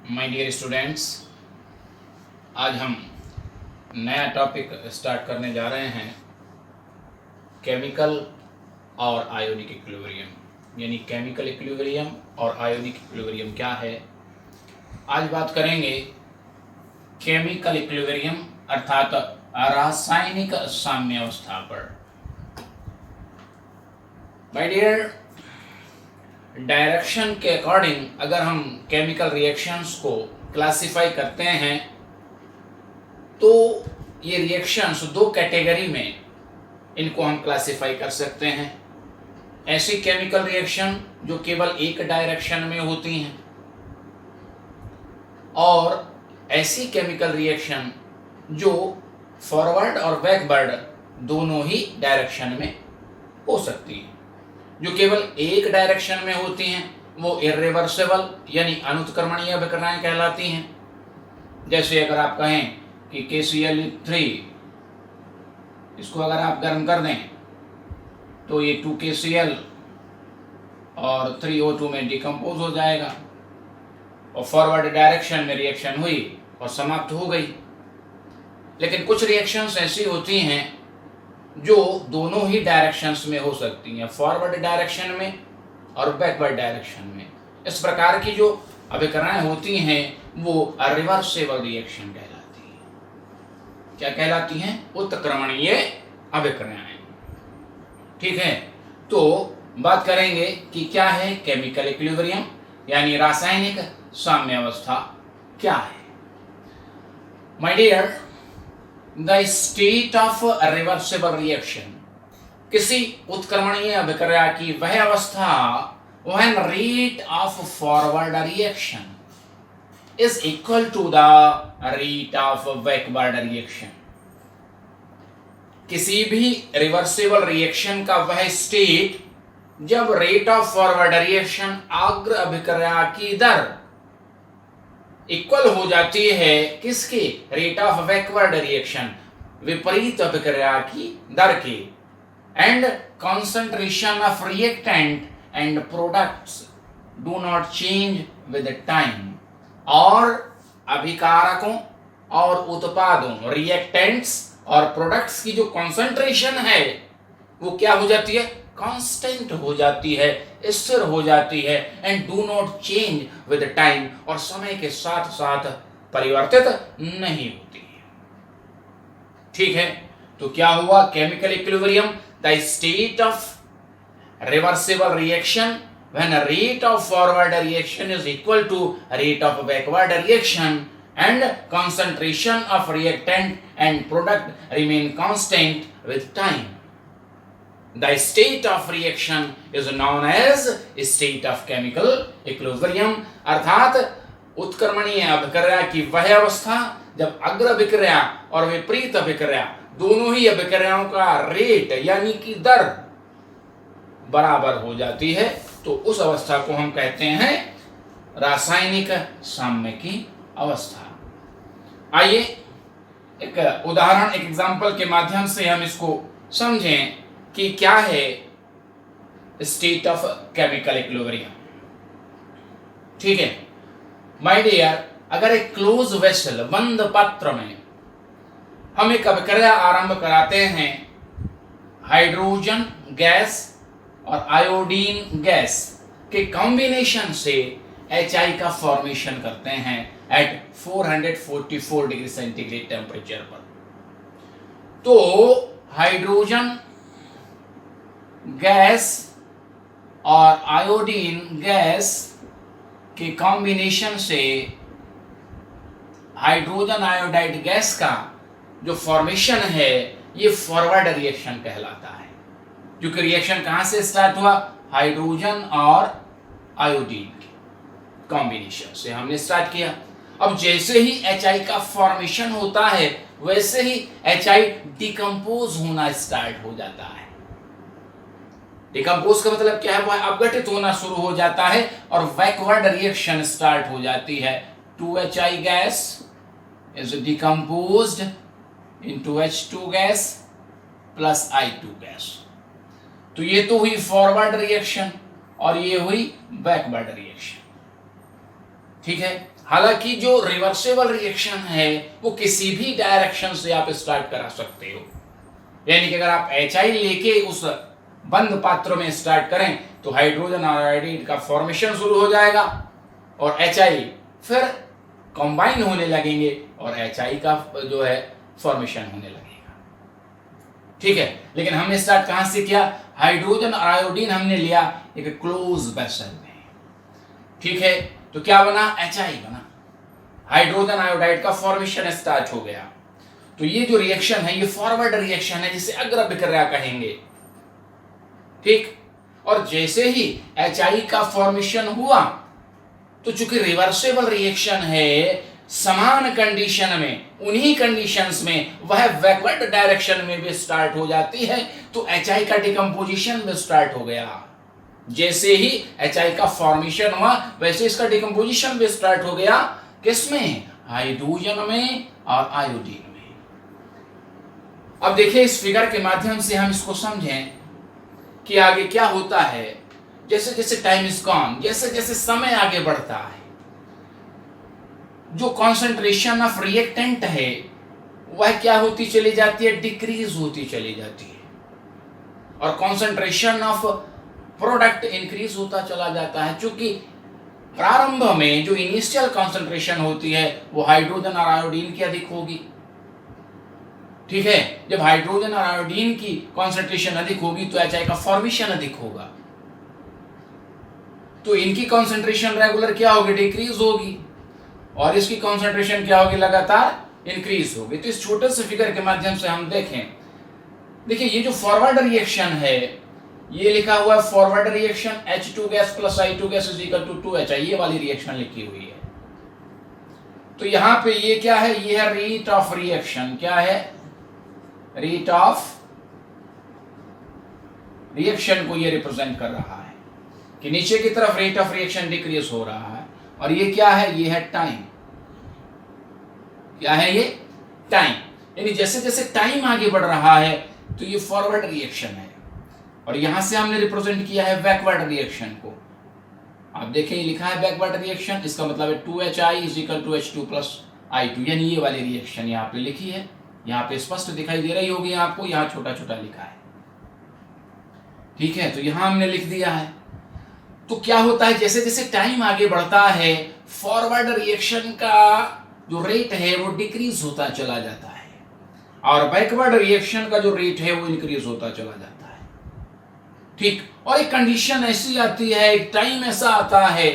My dear students, आज हम नया टॉपिक स्टार्ट करने जा रहे हैं केमिकल और आयोनिक इक्विलिब्रियम। यानी केमिकल इक्विलिब्रियम और आयोनिक इक्विलिब्रियम क्या है। आज बात करेंगे केमिकल इक्विलिब्रियम अर्थात रासायनिक साम्यावस्था पर। माय डियर, डायरेक्शन के अकॉर्डिंग अगर हम केमिकल रिएक्शंस को क्लासिफाई करते हैं तो ये रिएक्शंस दो कैटेगरी में इनको हम क्लासिफाई कर सकते हैं। ऐसी केमिकल रिएक्शन जो केवल एक डायरेक्शन में होती हैं और ऐसी केमिकल रिएक्शन जो फॉरवर्ड और बैकवर्ड दोनों ही डायरेक्शन में हो सकती हैं। जो केवल एक डायरेक्शन में होती हैं वो इर्रिवर्सिबल यानी अनुत्क्रमणीय अभिक्रियाएं कहलाती हैं। जैसे अगर आप कहें कि KCl3 इसको अगर आप गर्म कर दें तो ये 2KCl और 3O2 में डिकम्पोज हो जाएगा और फॉरवर्ड डायरेक्शन में रिएक्शन हुई और समाप्त हो गई। लेकिन कुछ रिएक्शंस ऐसी होती हैं जो दोनों ही डायरेक्शंस में हो सकती हैं, फॉरवर्ड डायरेक्शन में और बैकवर्ड डायरेक्शन में। इस प्रकार की जो अभिक्रियाएं होती हैं वो रिवर्सिबल रिएक्शन कहलाती हैं। क्या कहलाती हैं? उत्क्रमणीय अभिक्रियाएं। ठीक है, तो बात करेंगे कि क्या है केमिकल इक्विलिब्रियम यानी रासायनिक साम्यावस्था क्या है। My dear, the state of reversible reaction, किसी उत्क्रमणीय अभिक्रिया की वह अवस्था when rate of forward reaction is equal to the rate of backward reaction. किसी भी रिवर्सिबल रिएक्शन का वह स्टेट जब रेट ऑफ फॉरवर्ड रिएक्शन अग्र अभिक्रिया की दर इक्वल हो जाती है किसके? रेट ऑफ बैकवर्ड रिएक्शन, विपरीत अभिक्रिया की दर के। And concentration of reactant and products do not change with time, और अभिकारकों और उत्पादों रिएक्टेंट्स और प्रोडक्ट्स की जो कंसंट्रेशन है वो क्या हो जाती है? कांस्टेंट हो जाती है, स्थिर हो जाती है। And do not change with time, और समय के साथ साथ परिवर्तित नहीं होती है। ठीक है, तो क्या हुआ? Chemical equilibrium, the state of reversible reaction when rate of forward reaction is equal to rate of backward reaction and concentration of reactant and product remain constant with time. The state of reaction is known as state of chemical equilibrium, अर्थात उत्क्रमणीय अभिक्रिया की वह अवस्था जब अग्र अभिक्रिया और विपरीत अभिक्रिया दोनों ही अभिक्रियाओं का रेट यानी कि दर बराबर हो जाती है, तो उस अवस्था को हम कहते हैं रासायनिक साम्य की अवस्था। आइए एक उदाहरण, एक एग्जांपल के माध्यम से हम इसको समझें कि क्या है स्टेट ऑफ केमिकल इक्विलिब्रियम। ठीक है माय डियर, अगर एक क्लोज वेसल बंद पात्र में हम एक अभिक्रिया आरंभ कराते हैं, हाइड्रोजन गैस और आयोडीन गैस के कॉम्बिनेशन से HI का फॉर्मेशन करते हैं एट 444 डिग्री सेंटीग्रेड टेम्परेचर पर, तो हाइड्रोजन गैस और आयोडीन गैस के कॉम्बिनेशन से हाइड्रोजन आयोडाइड गैस का जो फॉर्मेशन है ये फॉरवर्ड रिएक्शन कहलाता है, क्योंकि रिएक्शन कहां से स्टार्ट हुआ? हाइड्रोजन और आयोडीन के कॉम्बिनेशन से हमने स्टार्ट किया। अब जैसे ही HI का फॉर्मेशन होता है वैसे ही HI डिकम्पोज होना स्टार्ट हो जाता है। डिकम्पोज का मतलब क्या है? वह अपघटित होना शुरू हो जाता है और बैकवर्ड रिएक्शन स्टार्ट हो जाती है। 2HI gas is decomposed into H2 gas plus I2 gas. तो ये तो हुई फॉरवर्ड रिएक्शन और ये हुई बैकवर्ड रिएक्शन। ठीक है, हालांकि जो रिवर्सेबल रिएक्शन है वो किसी भी डायरेक्शन से आप स्टार्ट करा सकते हो, यानी कि अगर आप HI लेके उस बंद पात्र में स्टार्ट करें तो हाइड्रोजन और आयोडीन का फॉर्मेशन शुरू हो जाएगा और HI फिर कंबाइन होने लगेंगे और HI का जो है फॉर्मेशन होने लगेगा। ठीक है, लेकिन हमने स्टार्ट कहां से किया? हाइड्रोजन और आयोडीन हमने लिया एक क्लोज वेसल में। ठीक है, तो क्या बना? HI बना, हाइड्रोजन आयोडाइड का फॉर्मेशन स्टार्ट हो गया। तो ये जो रिएक्शन है ये फॉरवर्ड रिएक्शन है, जिसे अग्र अभिक्रिया कहेंगे। ठीक, और जैसे ही HI का फॉर्मेशन हुआ तो चूंकि रिवर्सेबल रिएक्शन है, समान कंडीशन में, उन्हीं कंडीशंस में वह बैकवर्ड डायरेक्शन में भी स्टार्ट हो जाती है, तो HI का डिकम्पोजिशन भी स्टार्ट हो गया। जैसे ही HI का फॉर्मेशन हुआ वैसे इसका डिकम्पोजिशन भी स्टार्ट हो गया। किसमें? हाइड्रोजन में और आयोडीन में। अब देखिए इस फिगर के माध्यम से हम इसको समझें कि आगे क्या होता है। जैसे जैसे टाइम इज गॉन, जैसे जैसे समय आगे बढ़ता है, जो कॉन्सेंट्रेशन ऑफ रिएक्टेंट है वह क्या होती चली जाती है? डिक्रीज होती चली जाती है, और कॉन्सेंट्रेशन ऑफ प्रोडक्ट इंक्रीज होता चला जाता है। क्योंकि प्रारंभ में जो इनिशियल कॉन्सेंट्रेशन होती है वो हाइड्रोजन और आयोडीन की अधिक होगी। ठीक है, जब हाइड्रोजन और आयोडीन की कॉन्सेंट्रेशन अधिक होगी तो HI का फॉर्मेशन अधिक होगा, तो इनकी कॉन्सेंट्रेशन रेगुलर क्या होगी? डिक्रीज होगी, और इसकी कॉन्सेंट्रेशन क्या होगी? लगातार इंक्रीज होगी। तो इस छोटे से फिगर के माध्यम से हम देखें, देखिए ये जो फॉरवर्ड रिएक्शन है ये लिखा हुआ है forward reaction H2 gas plus I2 gas is equal to 2HI, ये वाली रिएक्शन लिखी हुई है। तो यहां पे ये क्या है? ये है रेट ऑफ रिएक्शन। क्या है? रेट ऑफ रिएक्शन को ये रिप्रेजेंट कर रहा है कि नीचे की तरफ रेट ऑफ रिएक्शन डिक्रीज हो रहा है, और ये क्या है? ये है टाइम। क्या है ये? टाइम। यानी जैसे जैसे टाइम आगे बढ़ रहा है तो ये फॉरवर्ड रिएक्शन है, और यहां से हमने रिप्रेजेंट किया है बैकवर्ड रिएक्शन को। आप देखें लिखा है बैकवर्ड रिएक्शन, इसका मतलब है 2HI is equal to H2 plus I2, यानी ये वाली रिएक्शन यहाँ पे लिखी है। यहाँ पे स्पष्ट दिखाई दे रही होगी आपको, यहाँ छोटा छोटा लिखा है। ठीक है, तो यहाँ हमने लिख दिया है। तो क्या होता है? जैसे जैसे टाइम आगे बढ़ता है फॉरवर्ड रिएक्शन का जो रेट है वो डिक्रीज होता चला जाता है, और बैकवर्ड रिएक्शन का जो रेट है वो इंक्रीज होता चला जाता है। ठीक, और एक कंडीशन ऐसी आती है, एक टाइम ऐसा आता है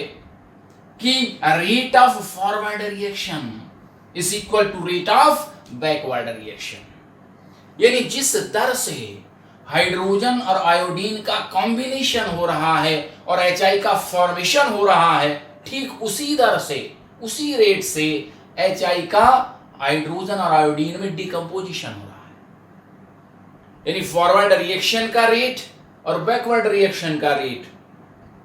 कि rate of forward reaction is equal to rate of backward reaction, यानी जिस दर से हाइड्रोजन और आयोडीन का कॉम्बिनेशन हो रहा है और HI का फॉर्मेशन हो रहा है, ठीक उसी दर से, उसी रेट से HI का हाइड्रोजन और आयोडीन में डिकम्पोजिशन हो रहा है। यानी फॉरवर्ड रिएक्शन का रेट और बैकवर्ड रिएक्शन का रेट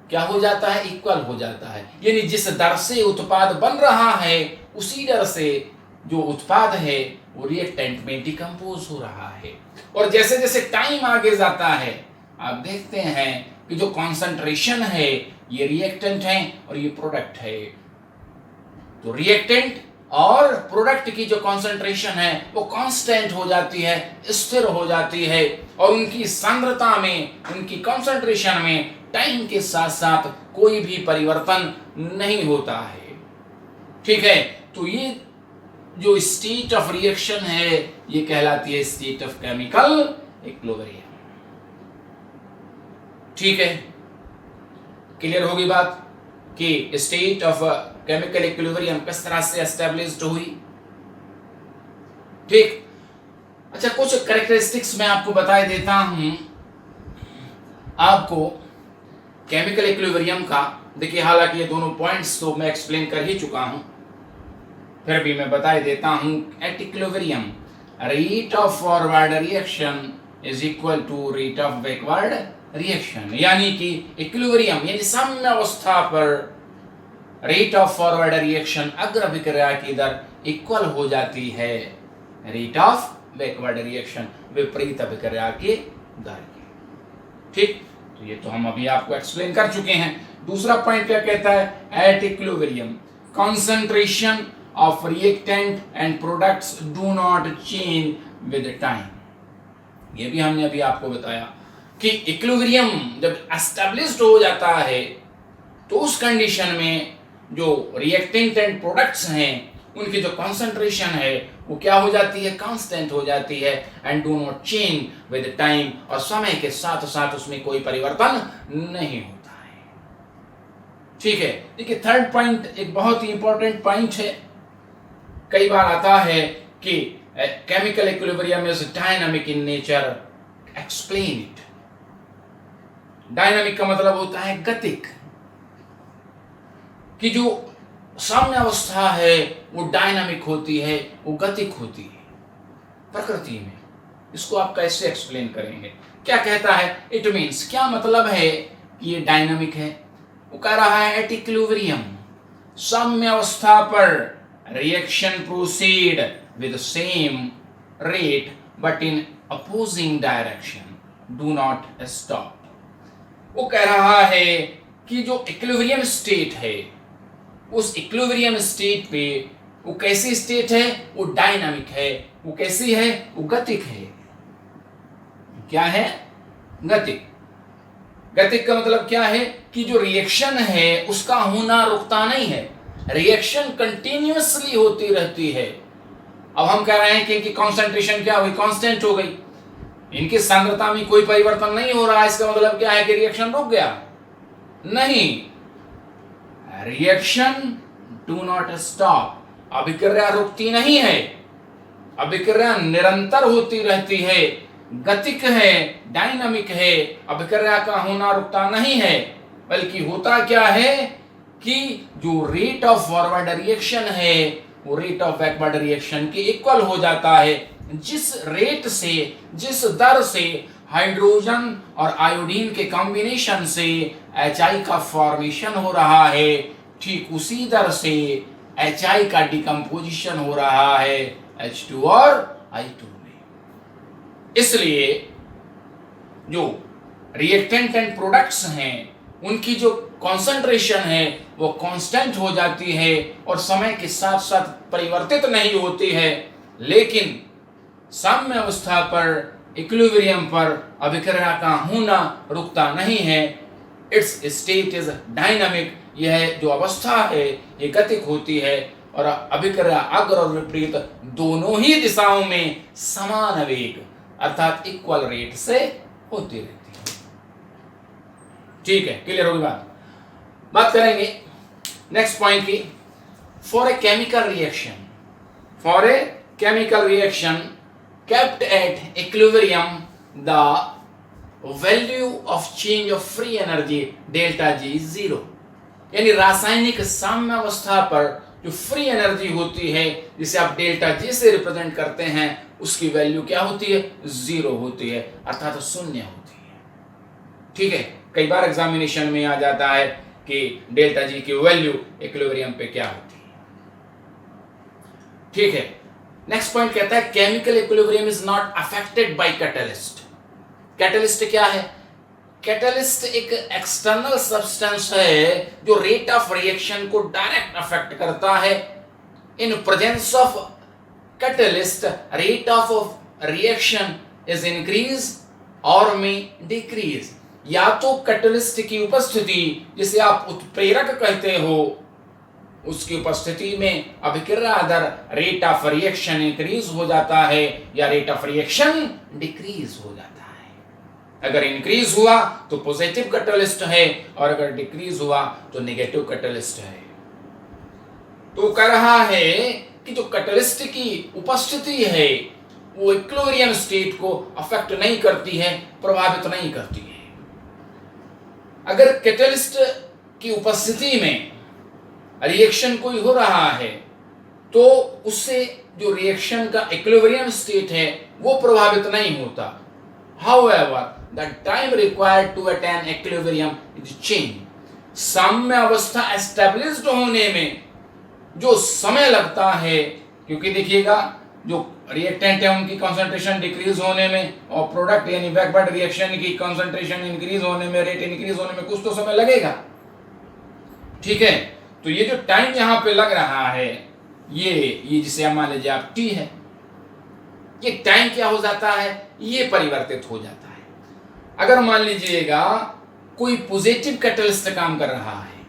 क्या हो जाता है? इक्वल हो जाता है। यानी जिस दर से उत्पाद बन रहा है उसी दर से जो उत्पाद है वो रिएक्टेंट में डिकम्पोज हो रहा है। और जैसे जैसे टाइम आगे जाता है आप देखते हैं कि जो कॉन्सेंट्रेशन है ये रिएक्टेंट है और ये प्रोडक्ट है। तो रिएक्टेंट और प्रोडक्ट की जो कॉन्सेंट्रेशन है वो कांस्टेंट हो जाती है, स्थिर हो जाती है, और उनकी सांद्रता में, उनकी कॉन्सेंट्रेशन में टाइम के साथ साथ कोई भी परिवर्तन नहीं होता है। ठीक है, तो ये जो स्टेट ऑफ रिएक्शन है ये कहलाती है स्टेट ऑफ केमिकल इक्विलिब्रियम। ठीक है, क्लियर होगी बात कि स्टेट ऑफ केमिकल इक्विलिब्रियम किस तरह से एस्टेब्लिश्ड हुई। ठीक, अच्छा कुछ कैरेक्टरिस्टिक्स मैं आपको बता देता हूं आपको केमिकल इक्विलिब्रियम का। देखिए हालांकि ये दोनों पॉइंट्स तो मैं एक्सप्लेन कर ही चुका हूं, फिर भी मैं बता देता हूं। At equilibrium rate of forward reaction is equal to rate of backward reaction, यानी कि इक्विलिब्रियम यानी साम्य अवस्था पर रेट ऑफ फॉरवर्ड रिएक्शन अग्र अभिक्रिया की दर इक्वल हो जाती है रेट ऑफ बैकवर्ड रिएक्शन विपरीत अभिक्रिया की दर की। ठीक, तो ये तो हम अभी आपको एक्सप्लेन कर चुके हैं। दूसरा पॉइंट क्या कहता है? At equilibrium concentration of reactant and products do not change with time. ये भी हमने अभी आपको बताया कि इक्विलिब्रियम जब एस्टेब्लिश्ड हो जाता है तो उस कंडीशन में जो रिएक्टेंट एंड प्रोडक्ट्स हैं उनकी जो कॉन्सेंट्रेशन है वो क्या हो जाती है, कांस्टेंट हो जाती है, and do not change with time, और समय के साथ साथ उसमें कोई परिवर्तन नहीं होता है। ठीक है, देखिए थर्ड पॉइंट एक बहुत ही इंपॉर्टेंट पॉइंट है। कई बार आता है कि chemical equilibrium is dynamic in nature, explain it. Dynamic का मतलब होता है गतिक, कि जो साम्य अवस्था है वो डायनामिक होती है, वो गतिक होती है प्रकृति में। इसको आप कैसे एक्सप्लेन करेंगे? क्या कहता है? इट मीन्स, क्या मतलब है कि ये डायनामिक है? वो कह रहा है एट इक्विलिब्रियम, साम्य अवस्था पर reaction proceed with same rate but in opposing direction, do not stop. वो कह रहा है कि जो इक्विलिब्रियम स्टेट है, उस इक्विलिब्रियम स्टेट पे वो कैसी स्टेट है? वो डायनामिक है। वो कैसी है? वो गतिक है। क्या है? गतिक। गतिक का मतलब क्या है कि जो रिएक्शन है उसका होना रुकता नहीं है, रिएक्शन कंटिन्यूअसली होती रहती है। अब हम कह रहे हैं कि इनकी कॉन्सेंट्रेशन क्या हुई? कांस्टेंट हो गई, इनकी सांद्रता में कोई परिवर्तन नहीं हो रहा है। इसका मतलब क्या है कि रिएक्शन रुक गया? नहीं, रिएक्शन डू नॉट स्टॉप, अभिक्रिया रुकती नहीं है, अभिक्रिया निरंतर होती रहती है, गतिक है, डायनामिक है, अभिक्रिया का होना रुकता नहीं है। बल्कि होता क्या है कि जो रेट ऑफ फॉरवर्ड रिएक्शन है वो रेट ऑफ बैकवर्ड रिएक्शन के इक्वल हो जाता है। जिस रेट से, जिस दर से हाइड्रोजन और आयोडीन के कॉम्बिनेशन से HI का फॉर्मेशन हो रहा है, ठीक उसी दर से HI का डिकम्पोजिशन हो रहा है H2 और I2 में। इसलिए जो रिएक्टेंट एंड प्रोडक्ट्स हैं उनकी जो कॉन्सेंट्रेशन है वो कांस्टेंट हो जाती है और समय के साथ साथ परिवर्तित नहीं होती है, लेकिन साम्य अवस्था पर, इक्विलिब्रियम पर अभिक्रिया का होना रुकता नहीं है। इट्स स्टेट इज डायनामिक, यह जो अवस्था है ये गतिक होती है और अभिक्रिया अग्र और विपरीत दोनों ही दिशाओं में समान वेग अर्थात इक्वल रेट से होती रहती है। ठीक है, क्लियर होगी बात करेंगे नेक्स्ट पॉइंट की। For a chemical reaction kept at equilibrium, the value of change of free energy delta G is 0। यानी रासायनिक साम्य अवस्था पर जो फ्री एनर्जी होती है जिसे आप डेल्टा जी से रिप्रेजेंट करते हैं उसकी वैल्यू क्या होती है? 0 होती है, अर्थात शून्य होती है। ठीक है, कई बार एग्जामिनेशन में आ जाता है कि डेल्टा जी की वैल्यू इक्विलिब्रियम पे क्या होती है। ठीक है, नेक्स्ट पॉइंट कहता है chemical equilibrium is not affected by catalyst. Catalyst क्या है? कैटलिस्ट एक एक्सटर्नल सब्सटेंस है जो रेट ऑफ रिएक्शन को डायरेक्ट अफेक्ट करता है। In presence of catalyst rate of reaction is increase और में डिक्रीज। या तो कैटलिस्ट की उपस्थिति, जिसे आप उत्प्रेरक कहते हो, उसकी उपस्थिति में अभिक्रिया दर रेट ऑफ रिएक्शन इंक्रीज हो जाता है या रेट ऑफ रिएक्शन डिक्रीज हो जाता है। अगर इंक्रीज हुआ तो पॉजिटिव कैटलिस्ट है और अगर डिक्रीज हुआ तो नेगेटिव कैटलिस्ट है। तो कह रहा है कि जो कैटलिस्ट की उपस्थिति है वो इक्विलिब्रियम स्टेट को अफेक्ट नहीं करती है, प्रभावित नहीं करती है। अगर कैटलिस्ट की उपस्थिति में रिएक्शन कोई हो रहा है तो उससे जो रिएक्शन का इक्विलिब्रियम स्टेट है वो प्रभावित नहीं होता। However, the time required to attain equilibrium is change। साम्य अवस्था एस्टेब्लिश्ड होने में जो समय लगता है, क्योंकि देखिएगा जो रिएक्टेंट है उनकी कंसंट्रेशन डिक्रीज होने में और प्रोडक्ट यानी बैकवर्ड रिएक्शन की कंसंट्रेशन इंक्रीज होने में, रेट इंक्रीज होने में कुछ तो समय लगेगा। ठीक है, तो ये जो टाइम यहाँ पे लग रहा है, ये जिसे हम मान लीजिए आप टी है, ये टाइम क्या हो जाता है, ये परिवर्तित हो जाता है। अगर मान लीजिएगा कोई पॉजिटिव कैटलिस्ट काम कर रहा है,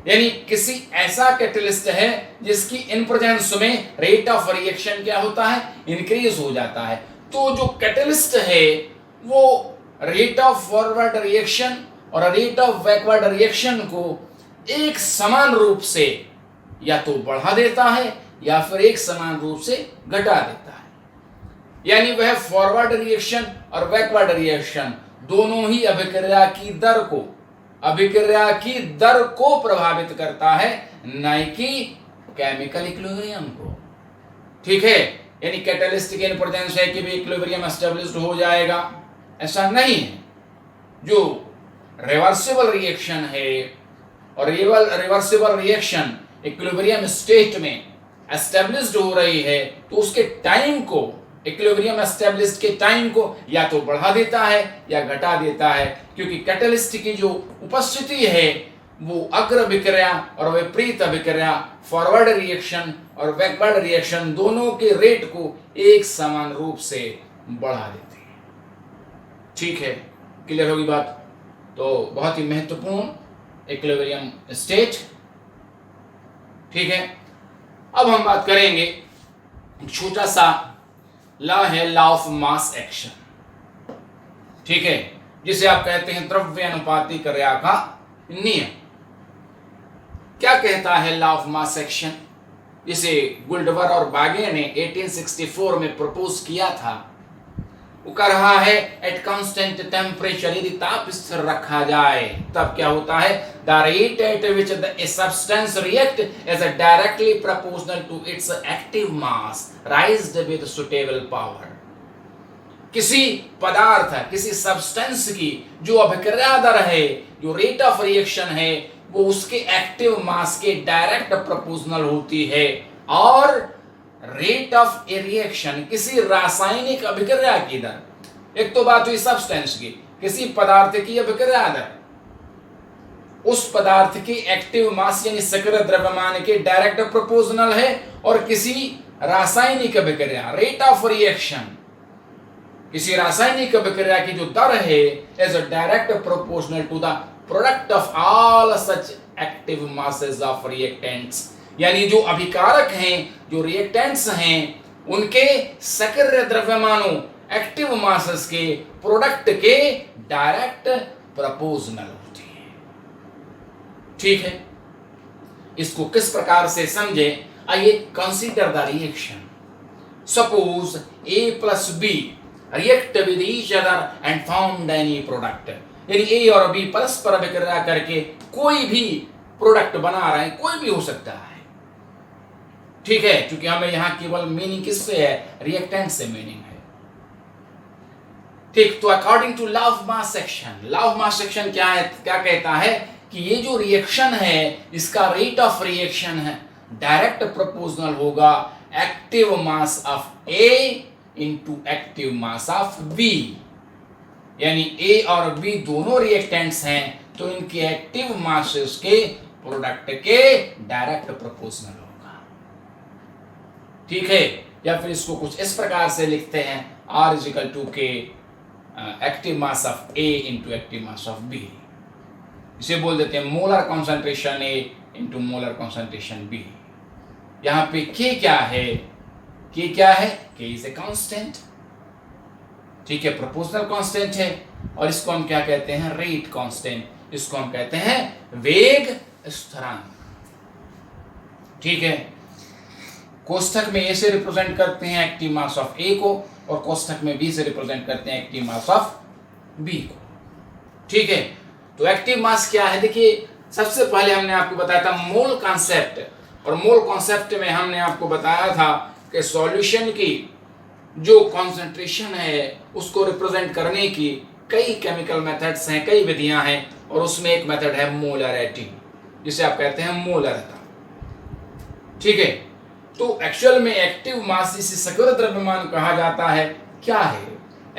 यानी किसी ऐसा कैटलिस्ट है जिसकी इन प्रेजेंस में रेट ऑफ रिएक्शन क्या होता है, इंक्रीज हो जाता है, तो जो कैटलिस्ट है वो रेट ऑफ फॉरवर्ड रिएक्शन और रेट ऑफ बैकवर्ड रिएक्शन को एक समान रूप से या तो बढ़ा देता है या फिर एक समान रूप से घटा देता है। यानी वह फॉरवर्ड रिएक्शन और बैकवर्ड रिएक्शन दोनों ही अभिक्रिया की दर को प्रभावित करता है, न कि केमिकल इक्विलिब्रियम को। ठीक है, यानी कैटलिस्ट के इंपॉर्टेंस है कि भी इक्विलिब्रियम एस्टेब्लिश्ड हो जाएगा, ऐसा नहीं है। जो रिवर्सिबल रिएक्शन है और रिवर्सिबल रिएक्शन इक्विलिब्रियम स्टेट में एस्टेब्लिश्ड हो रही है, तो उसके टाइम को, इक्विलिब्रियम एस्टेब्लिश्ड के टाइम को या तो बढ़ा देता है या घटा देता है, क्योंकि कैटलिस्ट की जो उपस्थिति है वो अग्र अभिक्रिया और विपरीत अभिक्रिया, फॉरवर्ड रिएक्शन और बैकवर्ड रिएक्शन दोनों के रेट को एक समान रूप से बढ़ा देती है। ठीक है, क्लियर होगी बात? तो बहुत ही महत्वपूर्ण इक्विलिब्रियम स्टेट। ठीक है, अब हम बात करेंगे, एक छोटा सा लॉ है, लॉ ऑफ मास एक्शन। ठीक है, जिसे आप कहते हैं द्रव्य अनुपाती क्रिया का नियम। क्या कहता है लॉ ऑफ मास एक्शन, जिसे गुल्डवर और बागे ने 1864 में प्रपोज किया था? वो कह रहा है एट कांस्टेंट टेम्परेचर, यदि ताप स्थिर रखा जाए तब क्या होता है, the rate at which the substance react is directly proportional to its active mass raised with suitable power. किसी पदार्थ, किसी सब्सटेंस की जो अभिक्रिया दर है, जो रेट ऑफ रिएक्शन है, वो उसके एक्टिव मास के डायरेक्ट प्रोपोर्शनल होती है, और रेट ऑफ ए रिएक्शन, किसी रासायनिक अभिक्रिया की दर, एक तो बात हुई सब्सटेंस की, किसी पदार्थ की अभिक्रिया दर उस पदार्थ के एक्टिव मास यानी सक्रिय द्रव्यमान के डायरेक्ट प्रोपोर्शनल है, और किसी रासायनिक अभिक्रिया, रेट ऑफ रिएक्शन, किसी रासायनिक अभिक्रिया की जो दर है is direct proportional to the product of all such active masses of reactants. यानी जो अभिकारक हैं, जो रिएक्टेंट्स हैं, उनके सक्रिय द्रव्यमानों, एक्टिव मासेस के प्रोडक्ट के डायरेक्ट प्रोपोर्शनल होती है। ठीक है, इसको किस प्रकार से समझे, आइए consider the reaction. Suppose A plus B react with each other and found any product। यानी A और B परस्पर अभिक्रिया करके कोई भी प्रोडक्ट बना रहे हैं, कोई भी हो सकता है। ठीक है, क्योंकि हमें यहाँ केवल मीनिंग किससे है, रिएक्टेंट से मीनिंग है। ठीक, तो according to law of mass action, law of mass action क्या है, क्या कहता है कि ये जो रिएक्शन है, इसका रेट ऑफ रिएक्शन है डायरेक्ट प्रोपोर्शनल होगा active mass of A into active mass of B। यानी A और B दोनों रिएक्टेंट्स हैं, तो इनके एक्टिव मासेस के प्रोडक्ट के डायरेक्ट प्रोपोर्शनल होगा। ठीक है, या फिर इसको कुछ इस प्रकार से लिखते हैं, R इज इक्वल टू के active mass of A into active mass of B। इसे बोल देते हैं molar concentration A into molar concentration B। यहाँ पे K क्या है, K क्या है, K इज ए कांस्टेंट। ठीक है, प्रोपोर्शनल कांस्टेंट है, और इसको हम क्या कहते हैं, रेट कांस्टेंट, इसको हम कहते हैं वेग स्थिरांक। ठीक है, कोष्ठक में A से रिप्रेजेंट करते हैं एक्टिव मास ऑफ A को, और कोष्ठक में B से रिप्रेजेंट करते हैं एक्टिव मास ऑफ B को। ठीक है, तो एक्टिव मास क्या है, देखिए सबसे पहले हमने आपको बताया था मोल कॉन्सेप्ट, और मोल कॉन्सेप्ट में हमने आपको बताया था कि सॉल्यूशन की जो कॉन्सेंट्रेशन है उसको रिप्रेजेंट करने की कई केमिकल मेथड्स हैं, कई विधियां हैं, और उसमें एक मेथड है मोलरिटी, जिसे आप कहते हैं मोलरता। ठीक है, तो एक्चुअल में एक्टिव मास जिसे सक्रिय द्रव्यमान कहा जाता है, क्या है,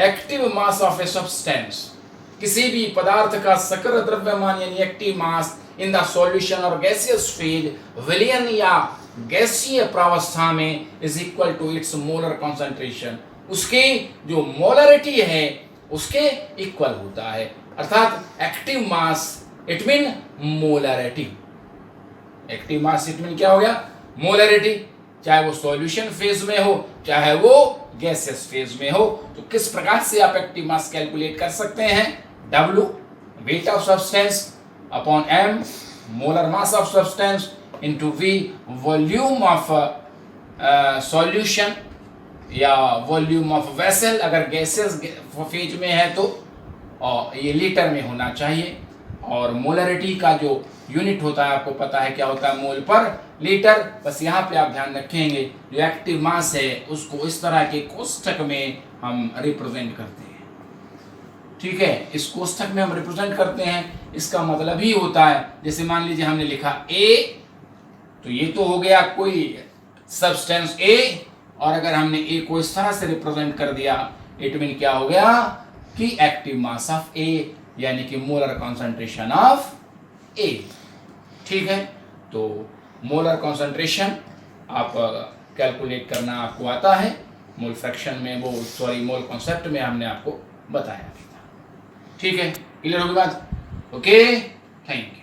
active mass of a substance, किसी भी पदार्थ का सक्रिय द्रव्यमान यानी active mass in the solution और गैसियस फेज विलयन या गैसीय प्रावस्था में is equal to its molar concentration, उसकी जो मोलरिटी है उसके इक्वल होता है। अर्थात active mass it mean molarity, active mass it mean क्या हो गया, मोलरिटी, चाहे वो सॉल्यूशन फेज में हो चाहे वो गैसियस फेज में हो। तो किस प्रकार से आप एक्टिव मास कैलकुलेट कर सकते हैं, W weight of substance upon M molar mass of substance into V volume of solution या वॉल्यूम ऑफ वेसल, अगर गैसियस फेज में है तो और ये लीटर में होना चाहिए। और मोलरिटी का जो यूनिट होता है आपको पता है क्या होता है, मोल पर लीटर। बस यहाँ पे आप ध्यान रखेंगे जो एक्टिव मास है उसको इस तरह के कोष्ठक में हम रिप्रेजेंट करते हैं। ठीक है, इस कोष्ठक में हम रिप्रेजेंट करते हैं। इसका मतलब ही होता है, जैसे मान लीजिए हमने लिखा A, तो ये तो हो गया कोई सब्सटेंस A, और अगर हमने A को इस तरह से रिप्रेजेंट कर दिया इट मीन क्या हो गया कि एक्टिव मास ऑफ A, यानी कि मोलर कॉन्सेंट्रेशन ऑफ A। ठीक है, तो मोलर कॉन्सेंट्रेशन आप कैलकुलेट करना आपको आता है, मोल फ्रैक्शन में वो सॉरी मोल कॉन्सेप्ट में हमने आपको बताया था। ठीक है, क्लियर होगी बात? Okay, thank you.